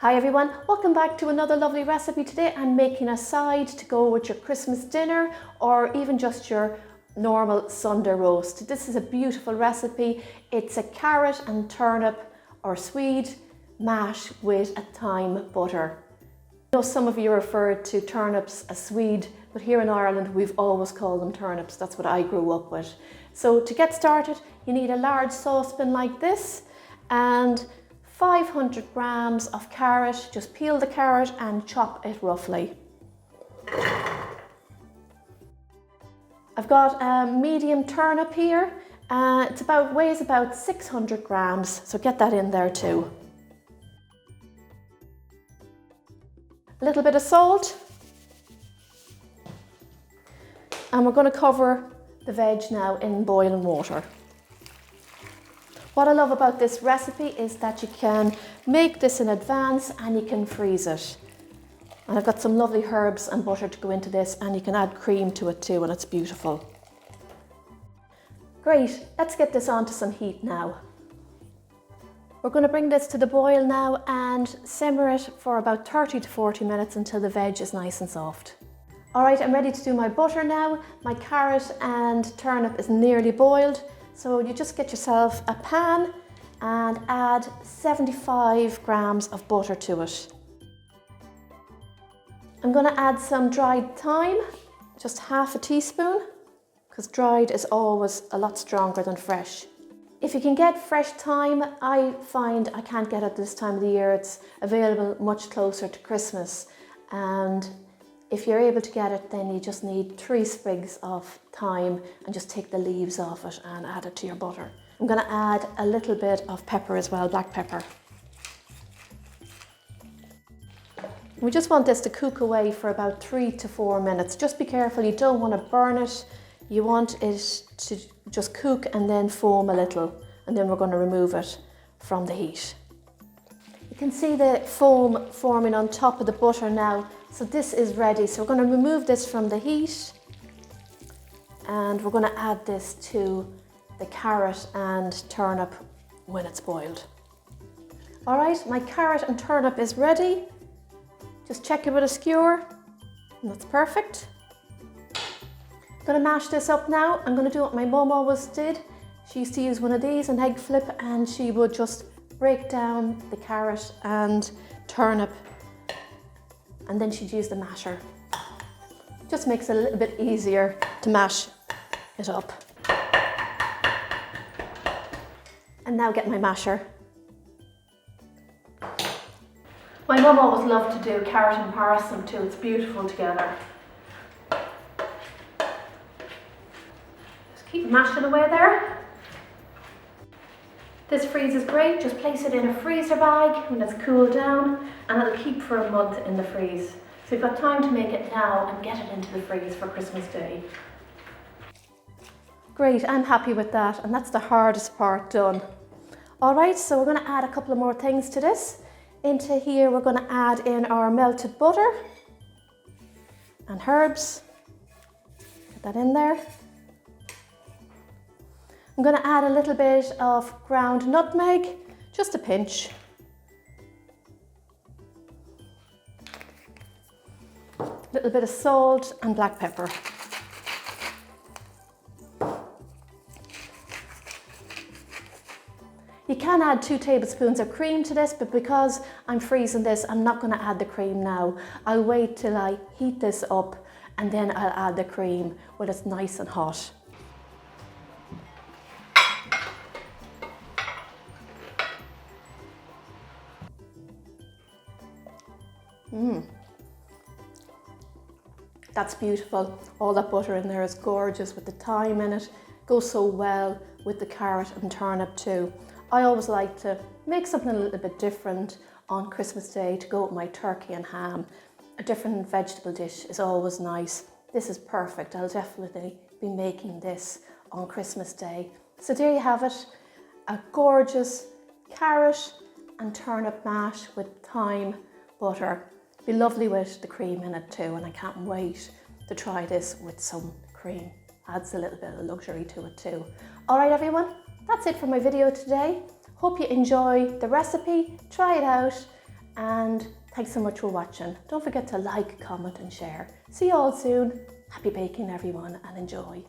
Hi everyone, welcome back to another lovely recipe. Today I'm making a side to go with your Christmas dinner or even just your normal Sunday roast. This is a beautiful recipe. It's a carrot and turnip or Swede mash with a thyme butter. I know some of you refer to turnips as Swede, but here in Ireland we've always called them turnips. That's what I grew up with. So to get started, you need a large saucepan like this and 500 grams of carrot. Just peel the carrot and chop it roughly. I've got a medium turnip here. It weighs about 600 grams, so get that in there too. A little bit of salt. And we're going to cover the veg now in boiling water. What I love about this recipe is that you can make this in advance and you can freeze it. And I've got some lovely herbs and butter to go into this, and you can add cream to it too, and it's beautiful. Great, let's get this onto some heat now. We're going to bring this to the boil now and simmer it for about 30 to 40 minutes until the veg is nice and soft. Alright, I'm ready to do my butter now. My carrot and turnip is nearly boiled. So you just get yourself a pan and add 75 grams of butter to it. I'm going to add some dried thyme, just half a teaspoon, because dried is always a lot stronger than fresh. If you can get fresh thyme, I find I can't get it this time of the year. It's available much closer to Christmas. And if you're able to get it, then you just need 3 sprigs of thyme and just take the leaves off it and add it to your butter. I'm going to add a little bit of pepper as well, black pepper. We just want this to cook away for about 3 to 4 minutes. Just be careful, you don't want to burn it. You want it to just cook and then foam a little, and then we're going to remove it from the heat. You can see the foam forming on top of the butter now. So this is ready. So we're going to remove this from the heat and we're going to add this to the carrot and turnip when it's boiled. All right, my carrot and turnip is ready. Just check it with a skewer and that's perfect. I'm going to mash this up now. I'm going to do what my mum always did. She used to use one of these, an egg flip, and she would just break down the carrot and turnip, and then she'd use the masher. Just makes it a little bit easier to mash it up. And now get my masher. My mum always loved to do carrot and parsley too. It's beautiful together. Just keep mashing away there. This freezes great. Just place it in a freezer bag when it's cooled down, and it'll keep for a month in the freeze. So you've got time to make it now and get it into the freeze for Christmas Day. Great, I'm happy with that, and that's the hardest part done. All right, so we're going to add a couple of more things to this. Into here we're going to add in our melted butter and herbs. Get that in there. I'm going to add a little bit of ground nutmeg, just a pinch. A little bit of salt and black pepper. You can add 2 tablespoons of cream to this, but because I'm freezing this, I'm not going to add the cream now. I'll wait till I heat this up and then I'll add the cream when it's nice and hot. That's beautiful. All that butter in there is gorgeous with the thyme in it. Goes so well with the carrot and turnip too. I always like to make something a little bit different on Christmas Day to go with my turkey and ham. A different vegetable dish is always nice. This is perfect. I'll definitely be making this on Christmas Day. So there you have it. A gorgeous carrot and turnip mash with thyme butter. Be lovely with the cream in it too, and I can't wait to try this with some cream. Adds a little bit of luxury to it too. All right everyone, that's it for my video today. Hope you enjoy the recipe, try it out, and thanks so much for watching. Don't forget to like, comment and share. See you all soon. Happy baking everyone and enjoy.